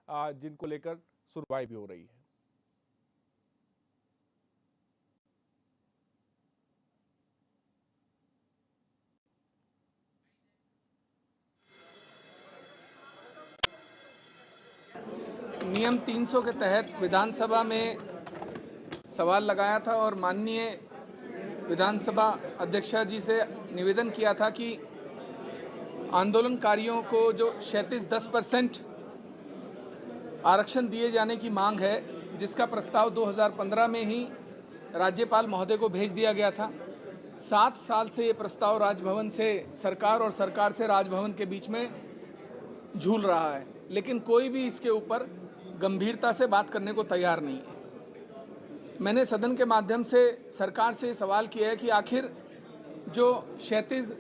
जिनको लेकर सुनवाई भी हो रही है। नियम 300 के तहत विधानसभा में सवाल लगाया था और माननीय विधानसभा अध्यक्षा जी से निवेदन किया था कि आंदोलनकारियों को जो 37-10% आरक्षण दिए जाने की मांग है, जिसका प्रस्ताव 2015 में ही राज्यपाल महोदय को भेज दिया गया था। 7 साल से ये प्रस्ताव राजभवन से सरकार और सरकार से राजभवन के बीच में झूल रहा है, लेकिन कोई भी इसके ऊपर गंभीरता से बात करने को तैयार नहीं है। मैंने सदन के माध्यम से सरकार से सवाल किया है कि आखिर जो 36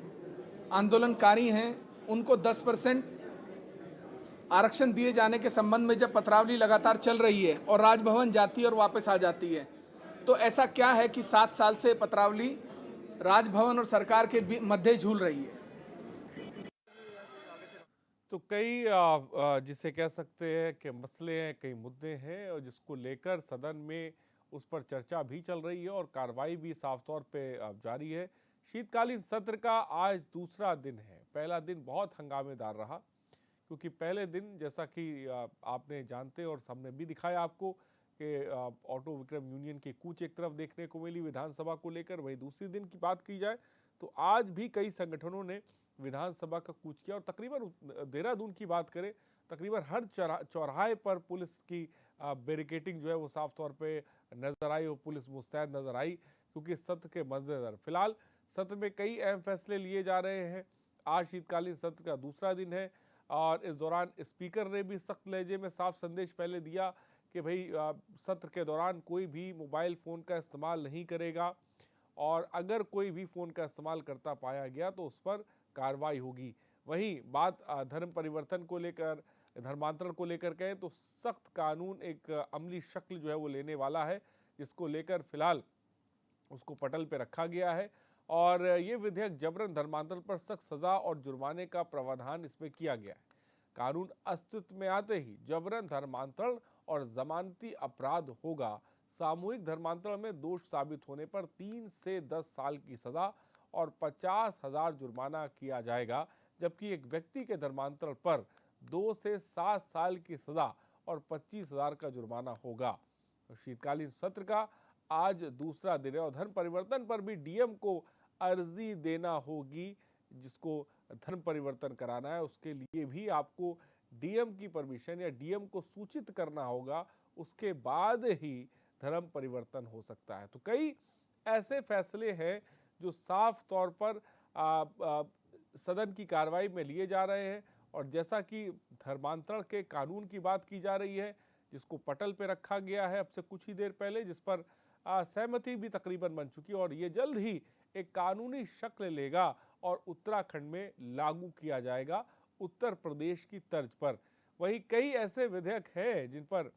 आंदोलनकारी हैं उनको 10% आरक्षण दिए जाने के संबंध में जब पत्रावली लगातार चल रही है और राजभवन जाती है और वापस आ जाती है, तो ऐसा क्या है कि 7 साल से पत्रावली राजभवन और सरकार के मध्य झूल रही है? तो कई जिसे कह सकते हैं कि मसले हैं, कई मुद्दे हैं और जिसको लेकर सदन में उस पर चर्चा भी चल रही है और कार्रवाई भी साफ तौर पे जारी है। शीतकालीन सत्र का आज दूसरा दिन है। पहला दिन बहुत हंगामेदार रहा, क्योंकि पहले दिन जैसा कि आपने जानते और हमने भी दिखाया आपको कि ऑटो विक्रम यूनियन की कूच एक तरफ देखने को मिली विधानसभा को लेकर। वहीं दूसरे दिन की बात की जाए तो आज भी कई संगठनों ने विधानसभा का कूच किया और तकरीबन देहरादून की बात करें, तकरीबन हर चौराहे पर पुलिस की बैरिकेडिंग जो है वो साफ तौर पे नजर आई और पुलिस मुस्तैद नजर आई, क्योंकि सत्र के मद्देनजर फिलहाल सत्र में कई अहम फैसले लिए जा रहे हैं। आज शीतकालीन सत्र का दूसरा दिन है और इस दौरान स्पीकर ने भी सख्त लहजे में साफ संदेश पहले दिया कि भाई सत्र के दौरान कोई भी मोबाइल फ़ोन का इस्तेमाल नहीं करेगा और अगर कोई भी फ़ोन का इस्तेमाल करता पाया गया तो उस पर कार्रवाई होगी। वहीं बात धर्म परिवर्तन को लेकर, धर्मांतरण को लेकर कहें तो सख्त कानून एक अमली शक्ल जो है वो लेने वाला है, जिसको लेकर फिलहाल उसको पटल पे रखा गया है और ये विधेयक जबरन धर्मांतरण पर सख्त सजा और जुर्माने का प्रावधान इसमें किया गया है। कानून अस्तित्व में आते ही जबरन धर्मांतरण और जमानती अपराध होगा। सामूहिक धर्मांतरण में दोष साबित होने पर 3 से 10 साल की सजा और 50,000 जुर्माना किया जाएगा, जबकि एक व्यक्ति के धर्मांतरण पर 2 से 7 साल की सजा और 25,000 का जुर्माना होगा। तो शीतकालीन सत्र का आज दूसरा दिन है और धर्म परिवर्तन पर भी डीएम को अर्जी देना होगी। जिसको धर्म परिवर्तन कराना है उसके लिए भी आपको डीएम की परमिशन या डीएम को सूचित करना होगा, उसके बाद ही धर्म परिवर्तन हो सकता है। तो कई ऐसे फैसले हैं जो साफ तौर पर सदन की कार्रवाई में लिए जा रहे हैं और जैसा कि धर्मांतरण के कानून की बात की जा रही है, जिसको पटल पे रखा गया है अब से कुछ ही देर पहले, जिस पर सहमति भी तकरीबन बन चुकी है और ये जल्द ही एक कानूनी शक्ल लेगा और उत्तराखंड में लागू किया जाएगा उत्तर प्रदेश की तर्ज पर। वहीं कई ऐसे विधेयक हैं जिन पर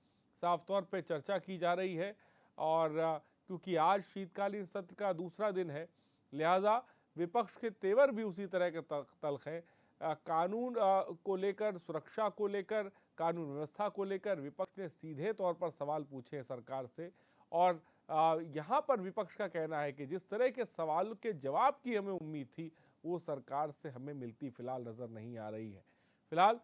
साफ तौर पे चर्चा की जा रही है और क्योंकि आज शीतकालीन सत्र का दूसरा दिन है, लिहाजा विपक्ष के तेवर भी उसी तरह के तल्ख हैं। कानून को लेकर, सुरक्षा को लेकर, कानून व्यवस्था को लेकर विपक्ष ने सीधे तौर पर सवाल पूछे सरकार से और यहाँ पर विपक्ष का कहना है कि जिस तरह के सवाल के जवाब की हमें उम्मीद थी वो सरकार से हमें मिलती फिलहाल नजर नहीं आ रही है। फिलहाल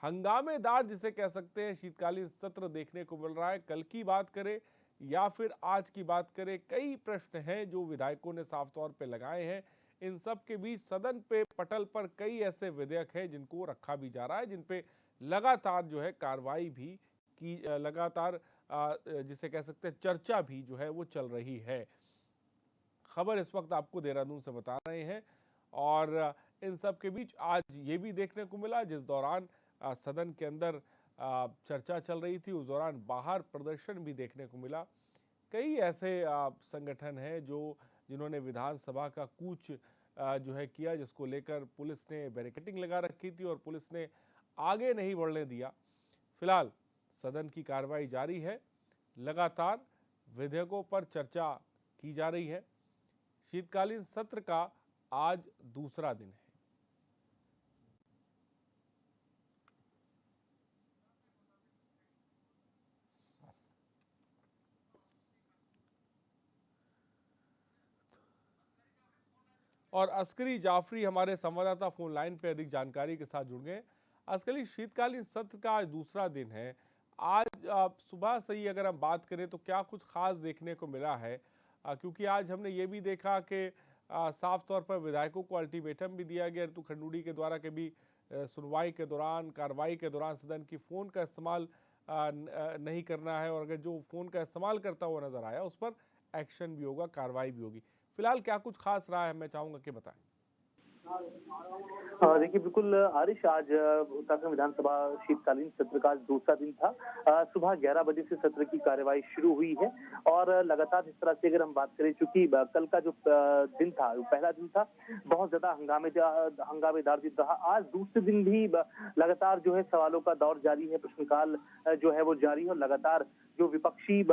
हंगामेदार जिसे कह सकते हैं शीतकालीन सत्र देखने को मिल रहा है। कल की बात करें या फिर आज की बात करें, कई प्रश्न हैं जो विधायकों ने साफ तौर पे लगाए हैं। इन सब के बीच सदन पे पटल पर कई ऐसे विधेयक हैं जिनको रखा भी जा रहा है, जिन पे लगातार जो है कार्रवाई भी की, लगातार जिसे कह सकते हैं चर्चा भी जो है वो चल रही है। खबर इस वक्त आपको देहरादून से बता रहे हैं और इन सब के बीच आज ये भी देखने को मिला, जिस दौरान सदन के अंदर चर्चा चल रही थी उस दौरान बाहर प्रदर्शन भी देखने को मिला। कई ऐसे संगठन हैं जो जिन्होंने विधानसभा का कूच जो है किया, जिसको लेकर पुलिस ने बैरिकेडिंग लगा रखी थी और पुलिस ने आगे नहीं बढ़ने दिया। फिलहाल सदन की कार्रवाई जारी है, लगातार विधेयकों पर चर्चा की जा रही है। शीतकालीन सत्र का आज दूसरा दिन है। और अस्करी जाफरी हमारे संवाददाता फोन लाइन पे अधिक जानकारी के साथ जुड़ गए। अस्करी, शीतकालीन सत्र का आज दूसरा दिन है। आज सुबह से ही अगर हम बात करें तो क्या कुछ खास देखने को मिला है? क्योंकि आज हमने ये भी देखा कि साफ तौर पर विधायकों को अल्टीमेटम भी दिया गया ऋतु खंडूड़ी के द्वारा कि भी सुनवाई के दौरान, कार्रवाई के दौरान सदन की फ़ोन का इस्तेमाल नहीं करना है, और अगर जो फ़ोन का इस्तेमाल करता हुआ नजर आया उस पर एक्शन भी होगा, कार्रवाई भी होगी। फिलहाल क्या कुछ खास रहा है, मैं चाहूँगा कि बताएं। देखिए बिल्कुल आरिश, आज उत्तराखंड विधानसभा शीतकालीन सत्र का आज दूसरा दिन था। सुबह 11 बजे से सत्र की कार्यवाही शुरू हुई है और लगातार जिस तरह से अगर हम बात करें, चूंकि कल का जो दिन था, पहला दिन था, बहुत ज्यादा हंगामेदार दिन रहा। आज दूसरे दिन भी लगातार जो है सवालों का दौर जारी है, प्रश्नकाल जो है वो जारी है और लगातार जो विपक्षी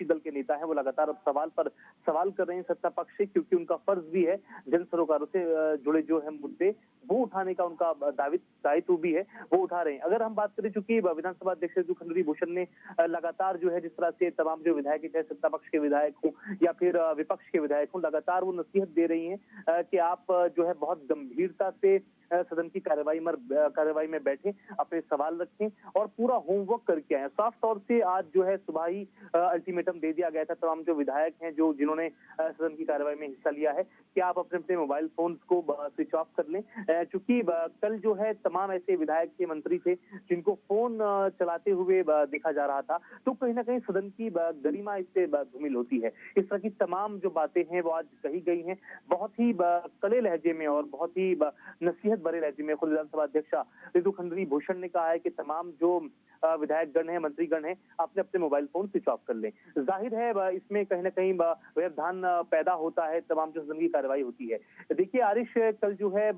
दल के नेता हैं वो लगातार अब सवाल पर सवाल कर रहे हैं सत्ता पक्ष से, क्योंकि उनका फर्ज भी है जन सरोकारों से जुड़े जो है मुद्दे वो उठाने का, उनका दायित्व भी है, वो उठा रहे हैं। अगर हम बात करें, चूंकि विधानसभा अध्यक्ष ऋतु खंडूड़ी भूषण ने लगातार जो है जिस तरह से तमाम जो विधायक, चाहे सत्ता पक्ष के विधायक हों या फिर विपक्ष के विधायक हों, लगातार वो नसीहत दे रही हैं कि आप जो है बहुत गंभीरता से सदन की कार्यवाही में बैठे, अपने सवाल रखें और पूरा होमवर्क करके आए। साफ तौर से आज जो है सुबह ही अल्टीमेटम दे दिया गया था तमाम जो विधायक हैं जिन्होंने सदन की कार्यवाही में हिस्सा लिया है कि आप अपने अपने मोबाइल फोन को स्विच ऑफ कर लें, चूंकि कल जो है तमाम ऐसे विधायक के मंत्री थे जिनको फोन चलाते हुए देखा जा रहा था, तो कहीं ना कहीं सदन की गरिमा इससे धूमिल होती है। इस तरह की तमाम जो बातें हैं वो आज कही गई हैं, बहुत ही कड़े लहजे में और बहुत ही नसीहत बड़े लहजे में। खुद विधानसभा अध्यक्ष ऋतु खंडूड़ी भूषण ने कहा है कि तमाम जो विधायक गण है, मंत्रीगण है, अपने अपने मोबाइल फोन स्विच ऑफ कर लें। जाहिर है इसमें कहीं ना कहीं व्यवधान पैदा होता है, तमाम जो सदन की कार्यवाही होती है। देखिए आरिश, कल जो है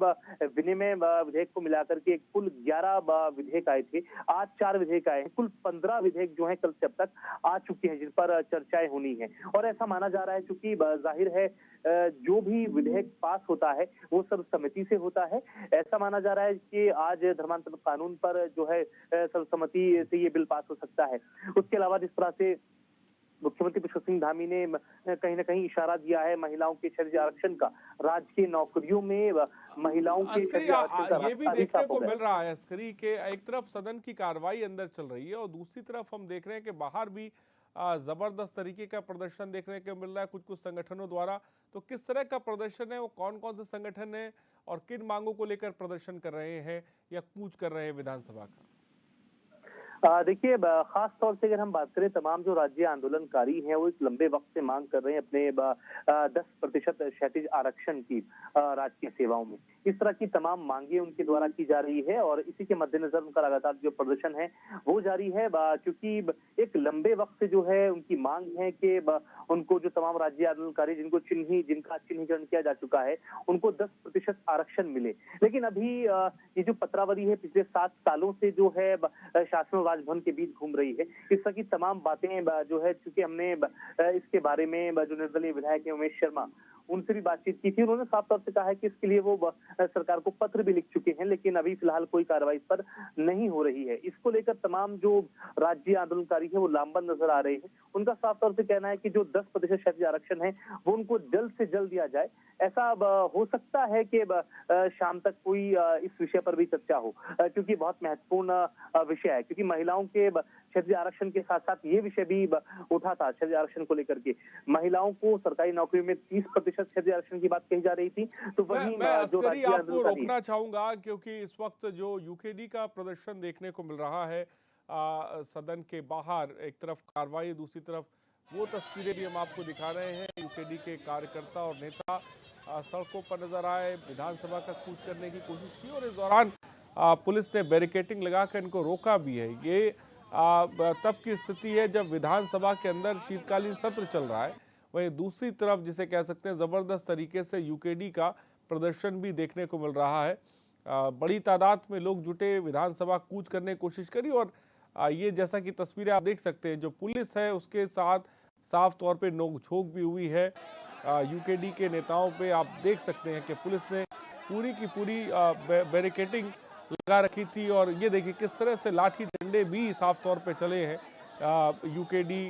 विनिमय विधेयक को मिलाकर के कुल 11 विधेयक आए थे, आज 4 विधेयक आए हैं, कुल 15 विधेयक जो है कल से अब तक आ चुके हैं जिन पर चर्चाएं होनी है। और ऐसा माना जा रहा है, चूंकि जाहिर है जो भी विधेयक पास होता है वो सर्वसम्मति से होता है। ऐसा माना जा रहा है कि आज धर्मांतरण कानून पर जो है सर्वसम्मति से ये बिल पास हो सकता है। उसके अलावा जिस तरह से मुख्यमंत्री पुष्कर सिंह धामी ने कहीं ना कहीं इशारा दिया है महिलाओं के क्षत्रिय आरक्षण का, राजकीय नौकरियों में महिलाओं के क्षत्रिय आरक्षण का ये भी देखने को मिल रहा है अस्करी के एक तरफ सदन की कार्रवाई अंदर चल रही है और दूसरी तरफ हम देख रहे हैं कि बाहर भी जबरदस्त तरीके का प्रदर्शन देखने को मिल रहा है कुछ संगठनों द्वारा। तो किस तरह का प्रदर्शन है, वो कौन कौन से संगठन है और किन मांगों को लेकर प्रदर्शन कर रहे हैं या कूच कर रहे हैं विधानसभा का? देखिए खास तौर से अगर हम बात करें, तमाम जो राज्य आंदोलनकारी हैं वो इस लंबे वक्त से मांग कर रहे हैं अपने 10% क्षैतिज आरक्षण की राजकीय सेवाओं में। इस तरह की तमाम मांगे उनके द्वारा की जा रही है और इसी के मद्देनजर उनका लगातार जो प्रदर्शन है वो जारी है, क्योंकि एक लंबे वक्त से जो है उनकी मांग है कि उनको जो तमाम राज्य आंदोलनकारी जिनका चिन्हीकरण किया जा चुका है उनको 10% आरक्षण मिले। लेकिन अभी ये जो पत्रावली है पिछले 7 सालों से जो है शासन और राजभवन के बीच घूम रही है। इस तरह की तमाम बातें जो है, चूंकि हमने इसके बारे में जो निर्दलीय विधायक है उमेश शर्मा, उनसे भी बातचीत की थी। उन्होंने साफ तौर से कहा है कि इसके लिए वो सरकार को पत्र भी लिख चुके हैं, लेकिन अभी फिलहाल कोई कार्रवाई इस पर नहीं हो रही है। इसको लेकर तमाम जो राज्य आंदोलनकारी है वो लामबंद नजर आ रहे हैं। उनका साफ तौर से कहना है कि जो 10% क्षैतिज आरक्षण है वो उनको जल्द से जल्द दिया जाए। ऐसा हो सकता है कि शाम तक कोई इस विषय पर भी चर्चा हो, क्योंकि बहुत महत्वपूर्ण विषय है, क्योंकि महिलाओं के क्षैतिज आरक्षण के साथ साथ ये विषय भी उठा था। क्षैतिज आरक्षण को लेकर के महिलाओं को सरकारी नौकरी में 30% क्षैतिज आरक्षण की बात कही जा रही थी। तो वहीं मैं अस्करी आपको रोकना चाहूंगा, क्योंकि इस वक्त जो यूकेडी का प्रदर्शन देखने को मिल रहा है सदन के बाहर, एक तरफ कार्रवाई, दूसरी तरफ वो तस्वीरें भी हम आपको दिखा रहे हैं। यूकेडी के कार्यकर्ता और नेता सड़कों पर नजर आए, विधानसभा का कूच करने की कोशिश की और इस दौरान पुलिस ने बैरिकेडिंग लगाकर इनको रोका भी है। ये तब की स्थिति है जब विधानसभा के अंदर शीतकालीन सत्र चल रहा है। वहीं दूसरी तरफ जिसे कह सकते हैं जबरदस्त तरीके से यूकेडी का प्रदर्शन भी देखने को मिल रहा है। बड़ी तादाद में लोग जुटे, विधानसभा कूच करने की कोशिश करी और ये जैसा कि तस्वीरें आप देख सकते हैं, जो पुलिस है उसके साथ साफ तौर पे नोकझोंक भी हुई है। यूकेडी के नेताओं पे आप देख सकते हैं कि पुलिस ने पूरी की पूरी बैरिकेडिंग लगा रखी थी और ये देखिए किस तरह से लाठी डंडे भी साफ तौर पे चले हैं। यूकेडी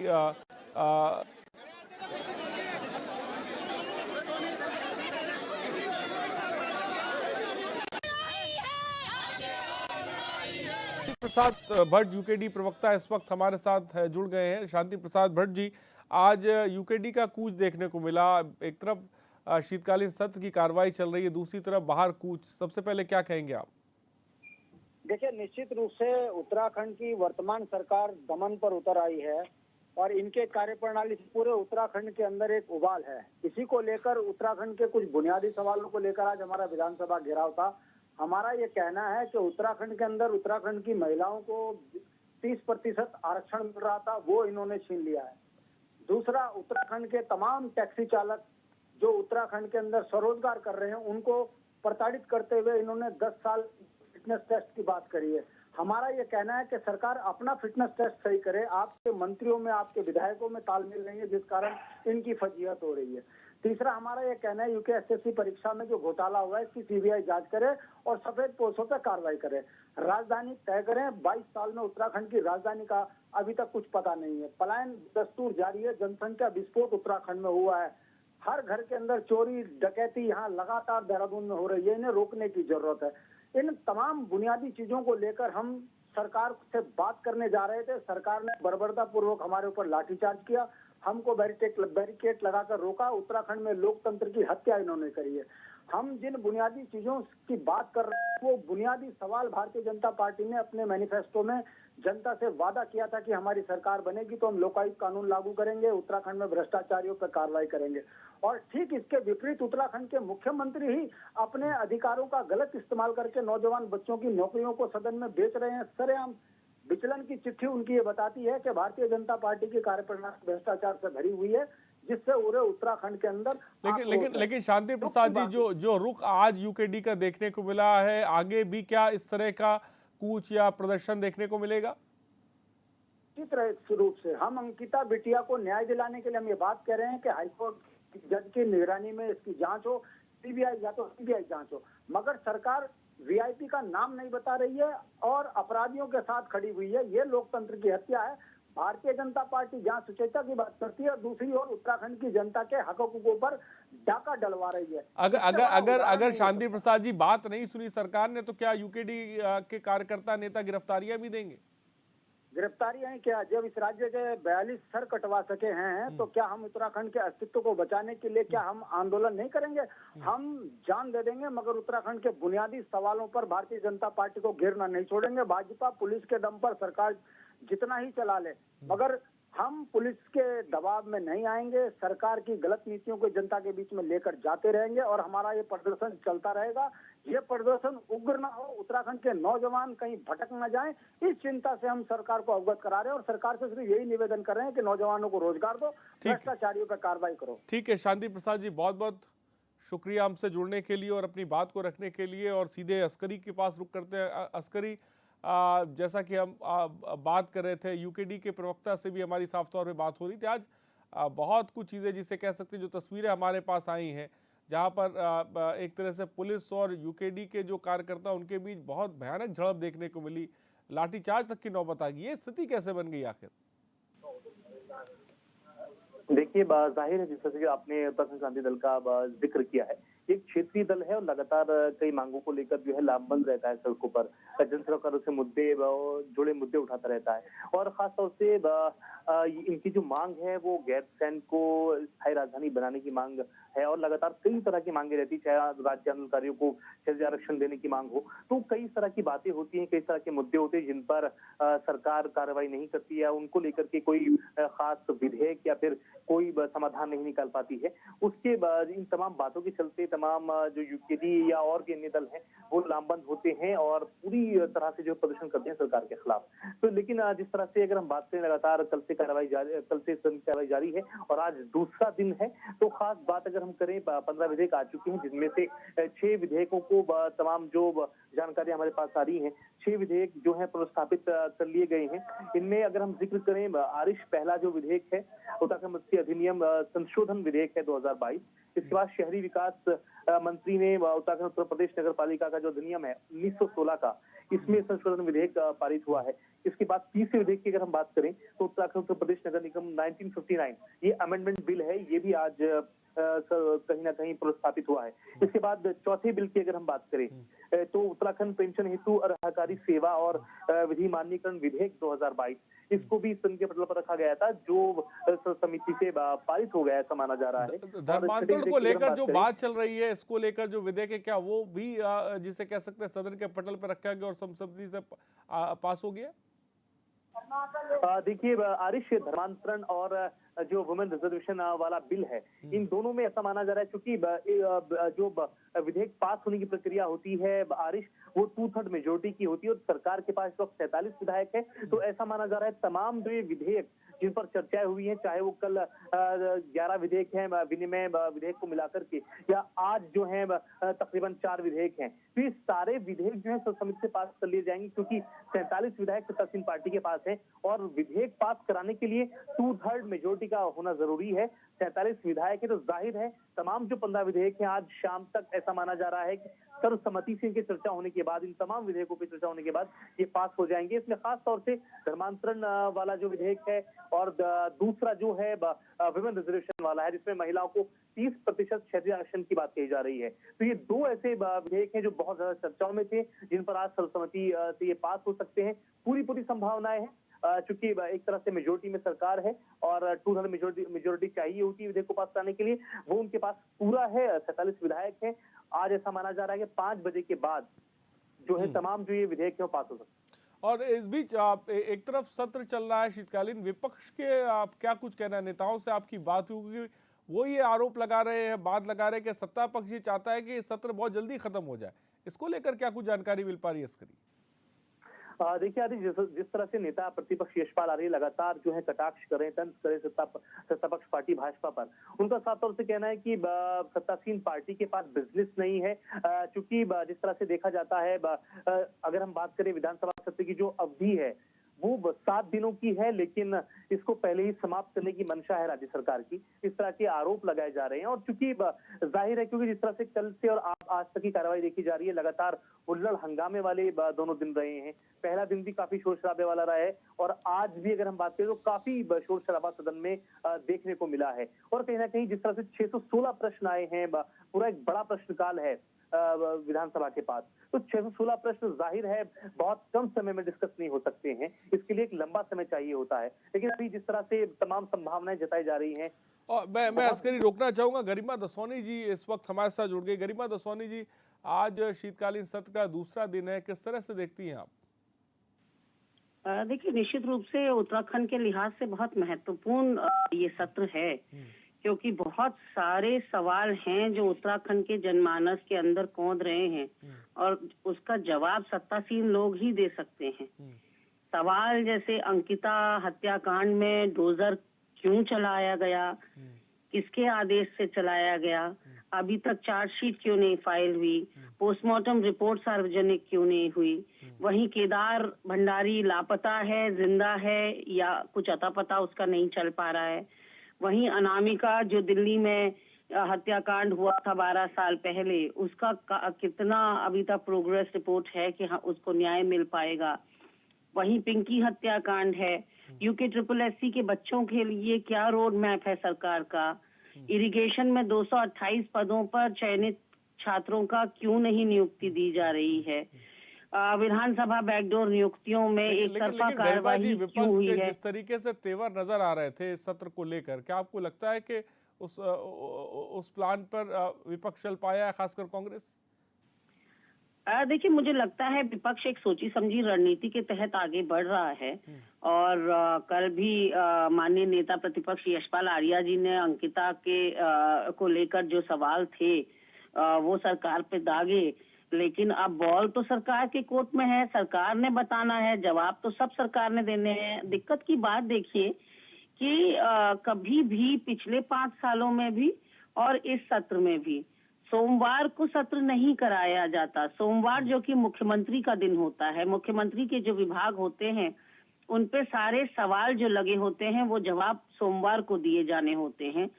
प्रसाद भट्ट यूकेडी प्रवक्ता इस वक्त हमारे साथ जुड़ गए हैं। शांति प्रसाद भट्ट जी, आज यूकेडी का कूच देखने को मिला। एक तरफ शीतकालीन सत्र की कार्रवाई चल रही है, दूसरी तरफ बाहर कूच। सबसे पहले क्या कहेंगे आप? देखिए, निश्चित रूप से उत्तराखंड की वर्तमान सरकार दमन पर उतर आई है और इनके कार्यप्रणाली से पूरे उत्तराखंड के अंदर एक उबाल है। इसी को लेकर उत्तराखंड के कुछ बुनियादी सवालों को लेकर आज हमारा विधानसभा घेराव था। हमारा ये कहना है कि उत्तराखंड के अंदर उत्तराखंड की महिलाओं को 30% आरक्षण मिल रहा था, वो इन्होंने छीन लिया है। दूसरा, उत्तराखंड के तमाम टैक्सी चालक जो उत्तराखंड के अंदर स्वरोजगार कर रहे हैं, उनको प्रताड़ित करते हुए इन्होंने 10 साल फिटनेस टेस्ट की बात करी है। हमारा ये कहना है कि सरकार अपना फिटनेस टेस्ट सही करे। आपके मंत्रियों में, आपके विधायकों में तालमेल नहीं है, जिस कारण इनकी फजीहत हो रही है। तीसरा, हमारा ये कहना है यूके एसएससी परीक्षा में जो घोटाला हुआ है, इसकी सीबीआई जांच करे और सफेद पोस्टों पर कार्रवाई करे। राजधानी तय करें। 22 साल में उत्तराखंड की राजधानी का अभी तक कुछ पता नहीं है। पलायन दस्तूर जारी है। जनसंख्या विस्फोट उत्तराखंड में हुआ है। हर घर के अंदर चोरी डकैती यहाँ लगातार देहरादून में हो रही है। इन्हें रोकने की जरूरत है। इन तमाम बुनियादी चीजों को लेकर हम सरकार से बात करने जा रहे थे। सरकार ने बर्बरता पूर्वक हमारे ऊपर लाठीचार्ज किया, हमको बैरिकेड लगाकर रोका। उत्तराखंड में लोकतंत्र की हत्या इन्होंने करी है। हम जिन बुनियादी चीजों की बात कर रहे हैं, वो बुनियादी सवाल भारतीय जनता पार्टी ने अपने मैनिफेस्टो में जनता से वादा किया था कि हमारी सरकार बनेगी तो हम लोकायुक्त कानून लागू करेंगे, उत्तराखंड में भ्रष्टाचारियों पर कार्रवाई करेंगे। और ठीक इसके विपरीत उत्तराखंड के मुख्यमंत्री ही अपने अधिकारों का गलत इस्तेमाल करके नौजवान बच्चों की नौकरियों को सदन में बेच रहे हैं। सरेआम विचलन की चिट्ठी उनकी ये बताती है कि भारतीय जनता पार्टी की कार्यप्रणाली भ्रष्टाचार से भरी हुई है, जिससे पूरे उत्तराखंड के अंदर लेकिन शांति प्रसाद जी, जो रुख आज यूकेडी का देखने को मिला है, आगे भी क्या इस तरह का कूच या प्रदर्शन देखने को मिलेगा? निश्चित रूप से हम अंकिता बिटिया को न्याय दिलाने के लिए हम ये बात कह रहे हैं कि हाईकोर्ट जज की निगरानी में इसकी जांच हो, सीबीआई या तो सीबीआई जांच हो, मगर सरकार वीआईपी का नाम नहीं बता रही है और अपराधियों के साथ खड़ी हुई है। ये लोकतंत्र की हत्या है। भारतीय जनता पार्टी जहां सुचेता की बात करती है और दूसरी ओर उत्तराखंड की जनता के हकों पर डाका डलवा रही है। अगर शांति प्रसाद जी बात नहीं सुनी सरकार ने, तो क्या यूकेडी के कार्यकर्ता नेता गिरफ्तारियां भी देंगे? गिरफ्तारियां क्या? जब इस राज्य के 42 सर कटवा सके हैं, तो क्या हम उत्तराखंड के अस्तित्व को बचाने के लिए क्या हम आंदोलन नहीं करेंगे? हम जान दे देंगे, मगर उत्तराखंड के बुनियादी सवालों पर भारतीय जनता पार्टी को घेरना नहीं छोड़ेंगे। भाजपा पुलिस के दम पर सरकार जितना ही चला ले, मगर हम पुलिस के दबाव में नहीं आएंगे। सरकार की गलत नीतियों को जनता के बीच में लेकर जाते रहेंगे और हमारा ये प्रदर्शन चलता रहेगा। ये प्रदर्शन उग्र ना हो, उत्तराखंड के नौजवान कहीं भटक न जाएं, इस चिंता से हम सरकार को अवगत करा रहे हैं और सरकार से सिर्फ यही निवेदन कर रहे हैं कि नौजवानों को रोजगार दो, भ्रष्टाचारियों पर कार्रवाई करो। ठीक है शांति प्रसाद जी, बहुत बहुत शुक्रिया हमसे जुड़ने के लिए और अपनी बात को रखने के लिए। और सीधे अस्करी के पास रुक करते हैं। अस्करी, जैसा कि हम बात कर रहे थे, यूकेडी के प्रवक्ता से भी हमारी साफ तौर पे बात हो रही थी। आज बहुत कुछ चीज़ें जिसे कह सकते हैं, जो तस्वीरें हमारे पास आई हैं, जहां पर एक तरह से पुलिस और यूकेडी के जो कार्यकर्ता, उनके बीच बहुत भयानक झड़प देखने को मिली, लाठीचार्ज तक की नौबत आ गई। ये स्थिति कैसे बन गई आखिर? देखिए, जाहिर है, जिस तरह से आपने उत्तराखंड क्रांति दल का जिक्र किया है, एक क्षेत्रीय दल है और लगातार कई मांगों को लेकर जो है लामबंद रहता है सड़कों पर, जन सरकारों से जुड़े मुद्दे उठाता रहता है। और खासतौर से इनकी जो मांग है वो गैरसैंण को स्थायी राजधानी बनाने की मांग है और लगातार कई तरह की मांगे रहती है, चाहे राज्य आंदोलनकारियों को क्षेत्रीय आरक्षण देने की मांग हो। तो कई तरह की बातें होती हैं, कई तरह के मुद्दे होते हैं जिन पर सरकार कार्रवाई नहीं करती है, उनको लेकर के कोई खास विधेयक या फिर कोई समाधान नहीं निकाल पाती है। उसके बाद इन तमाम बातों के चलते तमाम जो यूकेडी या और के अन्य दल हैं वो लामबंद होते हैं और पूरी तरह से जो प्रदर्शन करते हैं सरकार के खिलाफ। तो लेकिन जिस तरह से अगर हम बात करें, लगातार कल से कार्रवाई जारी है और आज दूसरा दिन है। तो खास बात अगर हम करें, 15 विधेयक आ चुके हैं, जिनमें से 6 विधेयकों को तमाम जो जानकारी हमारे पास आ रही है, 6 विधेयक जो है प्रस्तावित कर लिए गए हैं। इनमें अगर हम जिक्र करें, आरिश पहला जो विधेयक है, उत्तराखंड मत्स्य अधिनियम संशोधन विधेयक है 2022। इसके बाद शहरी विकास मंत्री ने उत्तराखंड उत्तर प्रदेश नगर पालिका का जो अधिनियम है 1916 का, इसमें संशोधन विधेयक पारित हुआ है। इसके बाद तीसरे विधेयक की अगर हम बात करें तो उत्तराखंड उत्तर प्रदेश नगर निगम 1959, ये अमेंडमेंट बिल है, ये भी आज कहीं ना कहीं प्रस्थापित हुआ है। इसके बाद चौथे बिल की अगर हम बात करें तो उत्तराखंड पेंशन हेतु अर्हकारी सेवा और विधि मान्यकरण विधेयक 2022, इसको भी सदन के पटल पर रखा गया था, जो समिति से पारित हो गया ऐसा माना जा रहा है। धर्मांतरण को लेकर जो बात चल रही है, इसको लेकर जो विधेयक है, क्या वो भी जिसे कह सकते हैं सदन के पटल पर रखा गया और संसद से पास हो गया? देखिए आरिश, धर्मांतरण और जो वुमेन रिजर्वेशन वाला बिल है, इन दोनों में ऐसा माना जा रहा है क्योंकि जो विधेयक पास होने की प्रक्रिया होती है आरिश, वो 2/3 मेजोरिटी की होती है और सरकार के पास इस वक्त 47 विधायक है। तो ऐसा माना जा रहा है तमाम जो ये विधेयक जिन पर चर्चाएं हुई हैं, चाहे वो कल 11 विधेयक हैं विनिमय विधेयक को मिलाकर के, या आज जो है तकरीबन 4 विधेयक हैं, तो ये सारे विधेयक जो है समिति से पास कर लिए जाएंगे क्योंकि 47 विधायक सत्तासीन पार्टी के पास है और विधेयक पास कराने के लिए 2/3 मेजोरिटी का होना जरूरी है। 47 विधायक है तो जाहिर है तमाम जो 15 विधेयक हैं आज शाम तक ऐसा माना जा रहा है कि सर्वसम्मति से इनकी चर्चा होने के बाद, इन तमाम विधेयकों पर चर्चा होने के बाद ये पास हो जाएंगे। इसमें खास तौर से धर्मांतरण वाला जो विधेयक है और दूसरा जो है विमेन रिजर्वेशन वाला है, जिसमें महिलाओं को 30% क्षेत्रीय आरक्षण की बात कही जा रही है। तो ये दो ऐसे विधेयक हैं जो बहुत ज्यादा चर्चाओं में थे, जिन पर आज सर्वसम्मति से ये पास हो सकते हैं। पूरी संभावनाएं हैं चूंकि एक तरह से मेजोरिटी में सरकार है और 2/3 मेजोरिटी चाहिए होती है विधेयक को पास कराने के लिए, वो उनके पास पूरा है। 47 विधायक है। आज ऐसा माना जा रहा है कि 5 बजे के बाद जो है तमाम जो ये विधेयक है वो पास हो सकते हैं। और इस बीच एक तरफ सत्र चल रहा है शीतकालीन, विपक्ष के आप क्या कुछ कहना है? नेताओं से आपकी बात होगी, वो ये आरोप लगा रहे हैं, बात लगा रहे हैं कि सत्ता पक्ष ये चाहता है कि सत्र बहुत जल्दी खत्म हो जाए। इसको लेकर क्या कुछ जानकारी मिल पा रही है इसकी? देखिए आदि, जिस तरह से नेता प्रतिपक्ष यशपाल आर्य लगातार जो है कटाक्ष करें, तंज करें सत्ता पक्ष पार्टी भाजपा पर, उनका साफ तौर से कहना है कि सत्तासीन पार्टी के पास बिजनेस नहीं है, क्योंकि जिस तरह से देखा जाता है, अगर हम बात करें विधानसभा सत्र की जो अवधि है वो 7 दिनों की है, लेकिन इसको पहले ही समाप्त करने की मंशा है राज्य सरकार की। इस तरह के आरोप लगाए जा रहे हैं और चूंकि जाहिर है क्योंकि जिस तरह से कल से और आज तक की कार्रवाई देखी जा रही है, लगातार हुल्लड़ हंगामे वाले दोनों दिन रहे हैं। पहला दिन भी काफी शोर शराबे वाला रहा है और आज भी अगर हम बात करें तो काफी शोर शराबा सदन में देखने को मिला है। और कहीं ना कहीं जिस तरह से 616 प्रश्न आए हैं, पूरा एक बड़ा प्रश्नकाल है विधानसभा के पास, तो 616 प्रश्न जाहिर है बहुत कम समय में डिस्कस नहीं हो सकते हैं, इसके लिए एक लंबा समय चाहिए होता है। लेकिन अभी जिस तरह से तमाम संभावनाएं जताई जा रही हैं, और मैं अस्करी रोकना चाहूंगा, गरिमा दसौनी जी इस वक्त हमारे साथ जुड़ गई। गरिमा दसौनी जी, आज शीतकालीन सत्र का दूसरा दिन है, किस तरह से देखती हैं आप? देखिए, निश्चित रूप से उत्तराखंड के लिहाज से बहुत महत्वपूर्ण ये सत्र है, क्योंकि बहुत सारे सवाल हैं जो उत्तराखंड के जनमानस के अंदर कौंध रहे हैं और उसका जवाब सत्तासीन लोग ही दे सकते हैं। सवाल जैसे अंकिता हत्याकांड में डोजर क्यों चलाया गया, किसके आदेश से चलाया गया, अभी तक चार्जशीट क्यों नहीं फाइल हुई, पोस्टमार्टम रिपोर्ट सार्वजनिक क्यों नहीं हुई, वहीं केदार भंडारी लापता है, जिंदा है या कुछ अता पता उसका नहीं चल पा रहा है, वहीं अनामिका जो दिल्ली में हत्याकांड हुआ था 12 साल पहले, उसका कितना अभी तक प्रोग्रेस रिपोर्ट है कि हाँ उसको न्याय मिल पाएगा, वहीं पिंकी हत्याकांड है, यूके SSS के बच्चों के लिए क्या रोड मैप है सरकार का, इरिगेशन में 228 पदों पर चयनित छात्रों का क्यों नहीं नियुक्ति दी जा रही है, विधानसभा बैकडोर नियुक्तियों में एक तरफा कार्रवाई क्यों हुई है। जिस तरीके से तेवर नजर आ रहे थे इस सत्र को लेकर, क्या आपको लगता है कि उस प्लान पर विपक्ष चल पाया है, खासकर कांग्रेस? देखिए, मुझे लगता है विपक्ष एक सोची समझी रणनीति के तहत आगे बढ़ रहा है और कल भी माननीय नेता प्रतिपक्ष यशपाल आर्य जी ने अंकिता के को लेकर जो सवाल थे वो सरकार पे दागे, लेकिन अब बॉल तो सरकार के कोर्ट में है, सरकार ने बताना है, जवाब तो सब सरकार ने देने हैं। दिक्कत की बात देखिए कि कभी भी पिछले 5 सालों में भी और इस सत्र में भी सोमवार को सत्र नहीं कराया जाता। सोमवार जो कि मुख्यमंत्री का दिन होता है, मुख्यमंत्री के जो विभाग होते हैं उन पे सारे सवाल जो लगे होते हैं वो जवाब सोमवार को दिए जाने होते हैं।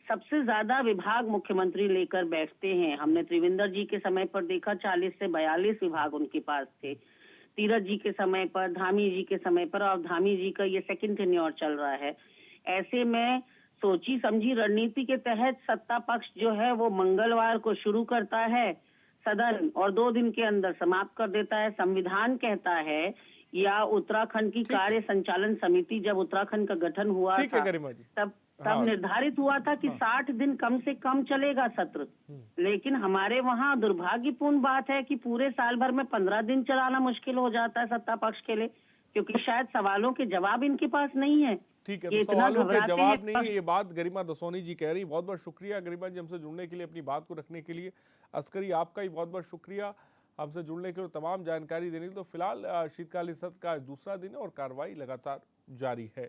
सबसे ज्यादा विभाग मुख्यमंत्री लेकर बैठते हैं। हमने त्रिवेंद्र जी के समय पर देखा 40 से 42 विभाग उनके पास थे। तीरथ जी के समय पर, धामी जी के समय पर, और धामी जी का ये सेकंड टेन्योर चल रहा है। ऐसे में सोची समझी रणनीति के तहत सत्ता पक्ष जो है वो मंगलवार को शुरू करता है सदन और 2 दिन के अंदर समाप्त कर देता है। संविधान कहता है, या उत्तराखंड की कार्य संचालन समिति जब उत्तराखंड का गठन हुआ ठीक है था गरिमा जी। तब हाँ। निर्धारित हुआ था कि 60 दिन कम से कम चलेगा सत्र। लेकिन हमारे वहाँ दुर्भाग्यपूर्ण बात है कि पूरे साल भर में 15 दिन चलाना मुश्किल हो जाता है सत्ता पक्ष के लिए, क्योंकि शायद सवालों के जवाब इनके पास नहीं है। ठीक है, ये तो इतना सवालों के घबराते जवाब हैं। नहीं है, ये बात गरिमा दसोनी जी कह रही। बहुत बहुत शुक्रिया गरिमा जी हमसे जुड़ने के लिए, अपनी बात को रखने के लिए। अस्करी आपका ही बहुत बहुत शुक्रिया हमसे जुड़ने के लिए, तमाम जानकारी देने के लिए। तो फिलहाल शीतकालीन सत्र का आज दूसरा दिन है और कार्रवाई लगातार जारी है।